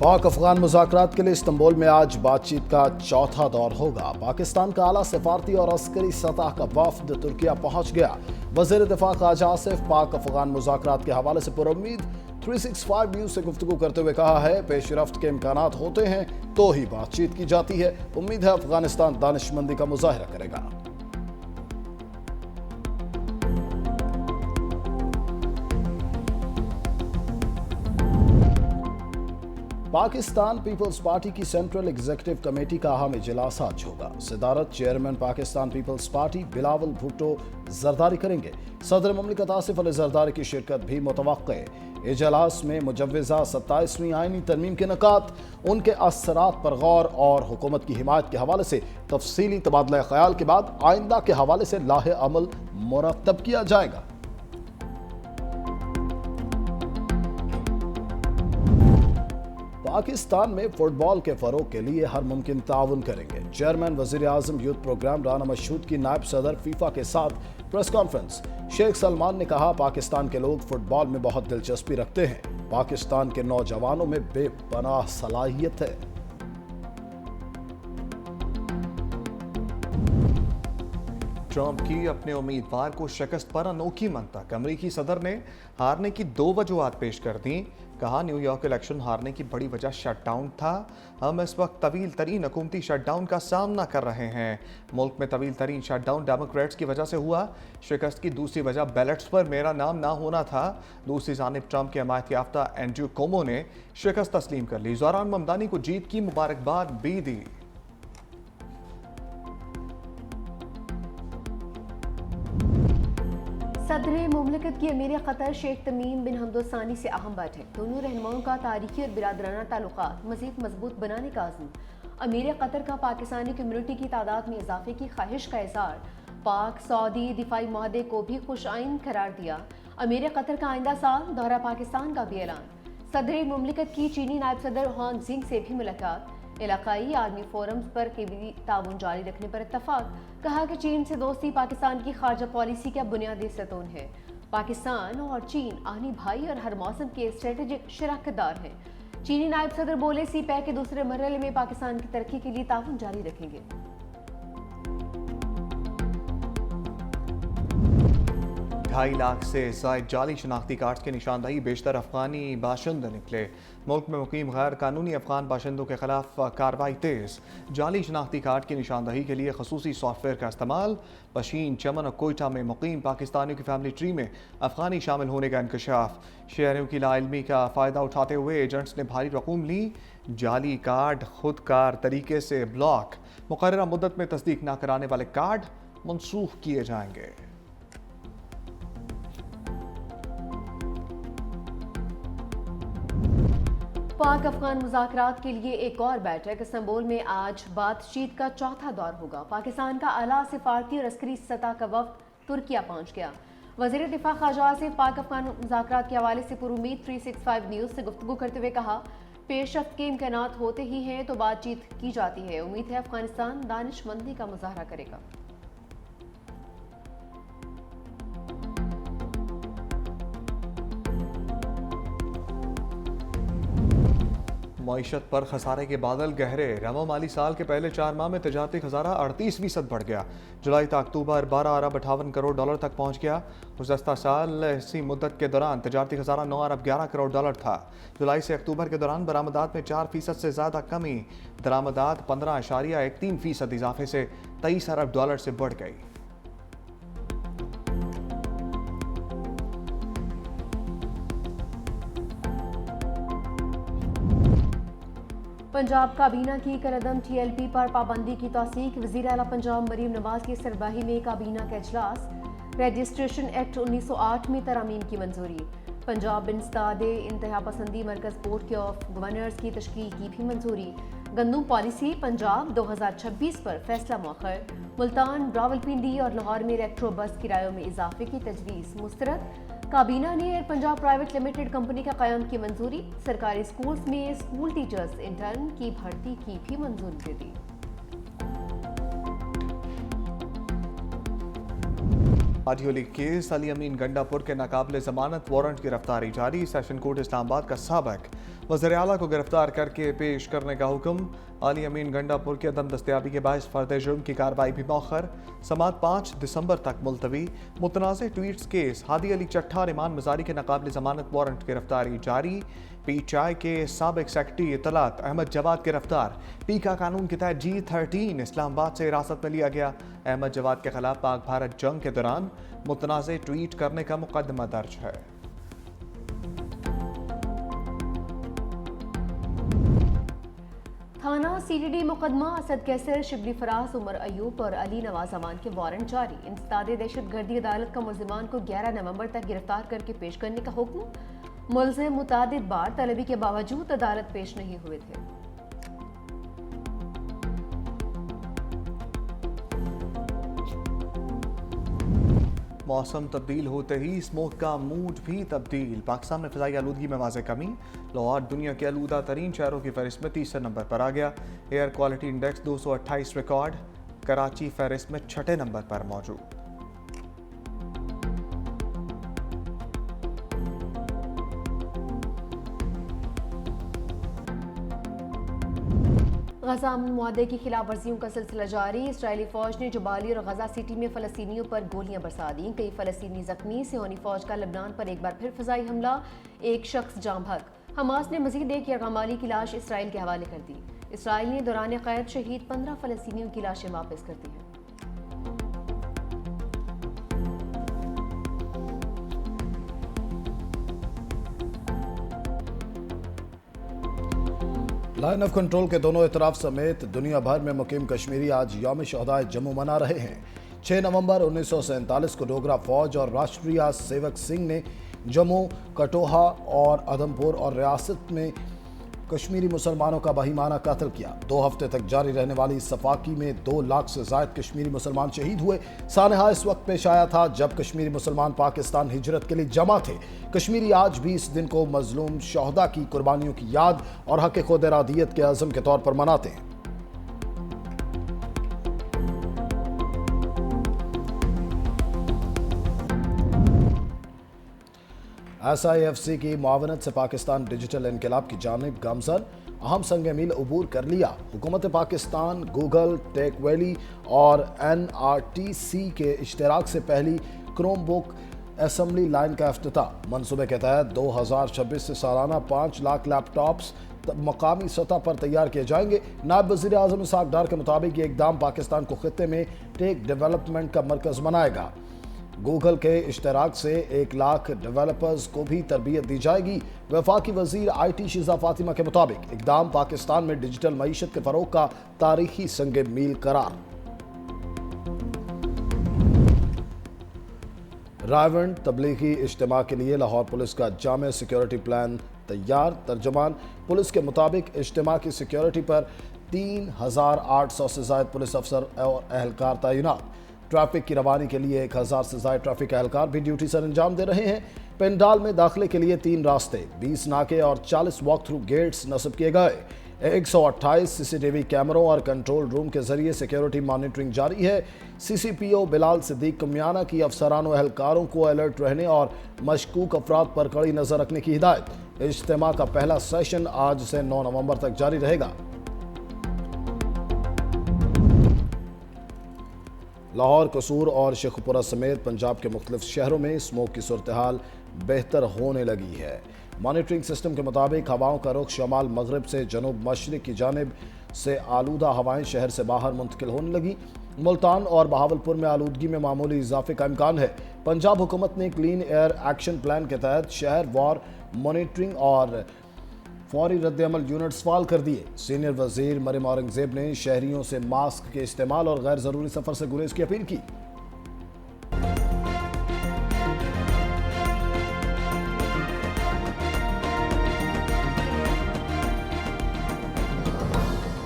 पाक अफगान मुज़ाकरात के लिए इस्तांबुल में आज बातचीत का चौथा दौर होगा। पाकिस्तान का आला सफारती और अस्करी सतह का वफ्द तुर्किया पहुंच गया। वज़ीर दिफा ख्वाजा आसिफ पाक अफगान मुज़ाकरात के हवाले से पुरुम्मीद 365 न्यूज़ से गुफ्तगू करते हुए कहा है, पेशरफ्त के इम्कानात होते हैं तो ही बातचीत की जाती है। उम्मीद है अफगानिस्तान दानिशमंदी का मुजाहिरा करेगा। पाकिस्तान पीपल्स पार्टी की सेंट्रल एग्जीक्यूटिव कमेटी का अहम इजलास आज होगा। सदारत chairman Pakistan Peoples Party Bilawal Bhutto Zardari करेंगे। सदर मुमलिकत आसिफ अली जरदारी की शिरकत भी मुतवक्के है। इजलास में मुजव्वज़ा 27वीं आईनी तरमीम के निकात, उनके असरात पर गौर और हुकूमत की हिमायत के हवाले से तफसीली तबादला ख्याल के बाद आइंदा के हवाले से लाहे अमल मुरतब किया जाएगा। पाकिस्तान में फुटबॉल के फरोग के लिए हर मुमकिन ताउन करेंगे। चेयरमैन वज़ीर आज़म यूथ प्रोग्राम राना मशहूद की नायब सदर फीफा के साथ प्रेस कॉन्फ्रेंस। शेख सलमान ने कहा, पाकिस्तान के लोग फुटबॉल में बहुत दिलचस्पी रखते हैं। पाकिस्तान के नौजवानों में बेपनाह सलाहियत है। ट्रंप की अपने उम्मीदवार को शिकस्त पर अनोखी मंतक। अमरीकी सदर ने हारने की 2 वजूहात पेश कर दी। कहा, न्यूयॉर्क इलेक्शन हारने की बड़ी वजह शटडाउन था। हम इस वक्त तवील तरीन हुकूमती शटडाउन का सामना कर रहे हैं। मुल्क में तवील तरीन शटडाउन डेमोक्रेट्स की वजह से हुआ। शिकस्त की दूसरी वजह बैलेट्स पर मेरा नाम ना होना था। दूसरी जानिब ट्रंप के हमायत याफ्ता एंड्रू कोमो ने शिकस्त तस्लीम कर ली। ज़ोहरान ममदानी को जीत की मुबारकबाद भी दी। सदर मुमलिकत की अमीर क़तर शेख तमीम बिन हमद सानी से अहम बैठक। दोनों रहनुमाओं का तारीखी और बिरादराना ताल्लुकात मज़ीद मजबूत बनाने का आज़म। अमीर क़तर का पाकिस्तानी कम्यूनिटी की तादाद में इजाफे की ख्वाहिश का इज़हार। पाक सऊदी दिफाई माहदे को भी खुश आइन करार दिया। अमीर क़तर का आइंदा साल दौरा पाकिस्तान का भी ऐलान। सदर मुमलिकत की चीनी नायब सदर हान जिंग से भी मुलाकात। इलाकाई आर्मी फोरम्स पर कभी ताउन जारी रखने पर इत्तफाक। कहा कि चीन से दोस्ती पाकिस्तान की खारजा पॉलिसी का बुनियादी सतून है। पाकिस्तान और चीन आनी भाई और हर मौसम के स्ट्रेटेजिक शराकतदार हैं। चीनी नायब सदर बोले, सी पैक के दूसरे मरहले में पाकिस्तान की तरक्की के लिए ताउन जारी रखेंगे। 2.5 लाख से ज़ायद जाली शनाख्ती कार्ड की निशानदही बेशतर अफगानी बाशिंदे निकले। मुल्क में मुकीम गैर कानूनी अफगान बाशिंदों के खिलाफ कार्रवाई तेज। जाली शनाख्ती कार्ड की निशानदही के लिए खसूसी सॉफ्टवेयर का इस्तेमाल। पशीन, चमन और कोयटा में मुकीम पाकिस्तानियों की फैमिली ट्री में अफगानी शामिल होने का इंकशाफ। शहरियों की लाइलमी का फ़ायदा उठाते हुए एजेंट्स ने भारी रकूम ली। जाली कार्ड खुदकार तरीके से ब्लॉक। मुकर्ररा मुद्दत में तस्दीक न कराने वाले कार्ड मनसूख किए जाएंगे। पाक अफगान मुज़ाकरात के लिए एक और बैठक। इस्तांबुल में आज बातचीत का चौथा दौर होगा। पाकिस्तान का आला सिफारती और अस्करी सतह का वफ्द तुर्किया पहुंच गया। वज़ीर दिफा ख्वाजा आसिफ पाक अफगान मुज़ाकरात के हवाले से पुरुम्मीद 365 न्यूज़ से गुफ्तगू करते हुए कहा, पेशरफ्त के इम्कानात होते ही हैं तो बातचीत की जाती है। उम्मीद है अफगानिस्तान दानिशमंदी का मुजाहरा करेगा। मईशत पर खसारे के बादल गहरे। रवा माली साल के पहले 4 माह में तजारती खसारा 38% बढ़ गया। जुलाई तक अक्टूबर 12 अरब 58 करोड़ डॉलर तक पहुंच गया। गुज़श्ता साल इसी मुद्दत के दौरान तजारती खसारा 9 अरब 11 करोड़ डॉलर था। जुलाई से अक्टूबर के दौरान बरामदात में 4% से ज़्यादा कमी। दरामदात 15.13% इजाफे से 23 अरब डॉलर से बढ़ गई। पंजाब काबीना की कलअदम TLP पर पाबंदी की तौसीक। वज़ीर आला पंजाब मरीम नवाज की सरबराही में काबीना का इजलास। रजिस्ट्रेशन एक्ट 1908 में तरामीम की मंजूरी। पंजाब इंसदादे इंतहा पसंदी मरकज बोर्ड के ऑफ गवर्नर्स की तश्कील की भी मंजूरी। गंदम पॉलिसी पंजाब 2026 पर फैसला मौखर। मुल्तान, रावलपिंडी और लाहौर में इलेक्ट्रो बस किरायों में इजाफे की तजवीज़ मुस्तरद। काबीना ने air Punjab private limited company का क़याम की मंजूरी। सरकारी स्कूल्स में स्कूल टीचर्स इंटर्न की भर्ती की भी मंजूरी दे दी। Audio leak case. Ali Amin Gandapur के नाकाबिले जमानत वारंट गिरफ्तारी जारी। सेशन कोर्ट इस्लामाबाद का साबिक वज़ीर आला को गिरफ्तार करके पेश करने का हुक्म। अली अमीन गंडापुर की अदम दस्तयाबी के बायस फर्द जुर्म की कार्रवाई भी मौखर। समात 5 दिसंबर तक मुलतवी। मुतनाज़ ट्वीट्स केस हादी अली चट्ठा और ईमान मजारी के नाकाबिल जमानत वारंट गिरफ्तारी जारी। PTI के साबिक सेक्रेटरी इत्तलात अहमद जवाद गिरफ्तार। पी का कानून के तहत G13 इस्लामाबाद से हिरासत में लिया गया। अहमद जवाद के खिलाफ पाक भारत जंग के दौरान मुतनाज़ ट्वीट करने का मुकदमा दर्ज है। थाना CDD मुकदमा असद कैसर, शिबली फराज, उमर अयूब और अली नवाज अमान के वारंट जारी। इंसदाद दहशतगर्दी अदालत का मुल्जिमान को 11 नवंबर तक गिरफ्तार करके पेश करने का हुक्म। मुल्जिम मुतादिद बार तलबी के बावजूद अदालत पेश नहीं हुए थे। मौसम तब्दील होते ही स्मोक का मूड भी तब्दील। पाकिस्तान में फ़िज़ाई आलूदगी में वाज़ेह कमी। लाहौर दुनिया के आलूदा तरीन शहरों की फहरिस्त में 30 नंबर पर आ गया। Air quality index 228 record. Karachi फहरिस्त में 6 नंबर पर मौजूद। गजा अमन मुआहदे की खिलाफ वर्जियों का सिलसिला जारी। इसराइली फौज ने जबाली और गजा सिटी में फ़लस्तीनियों पर गोलियां बरसा दी। कई फ़लस्तीनी जख्मी। सियोनी फौज का लबनान पर एक बार फिर फ़िज़ाई हमला। एक शख्स जाँ बहक। हमास ने मज़ीद एक यरगमाली की लाश इसराइल के हवाले कर दी। इसराइल ने दौरान क़ैद शहीद 15 फ़लस्तीनियों की लाशें वापस कर दी हैं। लाइन ऑफ कंट्रोल के दोनों इतराफ समेत दुनिया भर में मुकीम कश्मीरी आज यौम शहदाए जम्मू मना रहे हैं। 6 नवंबर 1947 को डोगरा फौज और राष्ट्रीय सेवक सिंह ने जम्मू, कठुआ और उधमपुर और रियासत में कश्मीरी मुसलमानों का बहिमाना कत्ल किया। 2 हफ्ते तक जारी रहने वाली इस सफाकी में 2 लाख से जायद कश्मीरी मुसलमान शहीद हुए। सानहा इस वक्त पेश आया था जब कश्मीरी मुसलमान पाकिस्तान हिजरत के लिए जमा थे। कश्मीरी आज भी इस दिन को मजलूम शहदा की कुर्बानियों की याद और हक खुद इरादियत के अज़म के तौर पर मनाते हैं। SIFC की मुआवनत से पाकिस्तान डिजिटल इनकलाब की जानिब गामजन। अहम संग मील अबूर कर लिया। हुकूमत पाकिस्तान, गूगल, टेक वैली और NRTC के इश्तराक से पहली क्रोम बुक असम्बली लाइन का इफ्तिताह। मनसूबे के तहत 2026 से सालाना 5 लाख लैपटॉप्स मकामी सतह पर तैयार किए जाएंगे। नायब वज़ीर आज़म इसहाक डार के मुताबिक ये इक़दाम पाकिस्तान को खित्ते में टेक डेवलपमेंट का मरकज़ बनाएगा। गूगल के इश्तराक से 1 लाख डेवलपर्स को भी तरबियत दी जाएगी। वफाकी वज़ीर IT शिज़ा फातिमा के मुताबिक इक़दाम पाकिस्तान में डिजिटल मईशत के फ़रोग़ का तारीखी संग मील करार। रायवंड तबलीगी इज्तिमा के लिए लाहौर पुलिस का जामे सिक्योरिटी प्लान तैयार। तर्जमान पुलिस के मुताबिक इज्तिमा की सिक्योरिटी पर 3800 से ज़ायद पुलिस अफसर और अहलकार तैनात। ट्रैफिक की रवानी के लिए 1000 से ज़ायद ट्रैफिक अहलकार भी ड्यूटी सर अंजाम दे रहे हैं। पेंडाल में दाखिले के लिए 3 रास्ते, 20 नाके और 40 वॉक थ्रू गेट्स नस्ब किए गए। 128 CCTV कैमरों और कंट्रोल रूम के जरिए सिक्योरिटी मॉनिटरिंग जारी है। CCPO बिलाल सिद्दीक कमियाना की अफसरान व एहलकारों को अलर्ट रहने और मशकूक अफराद पर कड़ी नज़र रखने की हिदायत। इज्तिमा का पहला सेशन आज से 9 नवंबर तक जारी रहेगा। लाहौर, कसूर और शेखुपुरा समेत पंजाब के मुख्तलिफ शहरों में स्मोक की सूरत हाल बेहतर होने लगी है। मॉनिटरिंग सिस्टम के मुताबिक हवाओं का रुख शमाल मगरब से जनूब मशरिक की जानिब से आलूदा हवाएं शहर से बाहर मुंतकिल होने लगी। मुल्तान और बहावलपुर में आलूदगी में मामूली इजाफे का इम्कान है। पंजाब हुकूमत ने क्लीन एयर एक्शन प्लान के तहत शहर वार मॉनिटरिंग और फौरी रद्द-ए-अमल यूनिट्स फाल कर दिए। सीनियर वजीर मरियम औरंगजेब ने शहरियों से मास्क के इस्तेमाल और गैर ज़रूरी सफ़र से गुरेज की अपील की।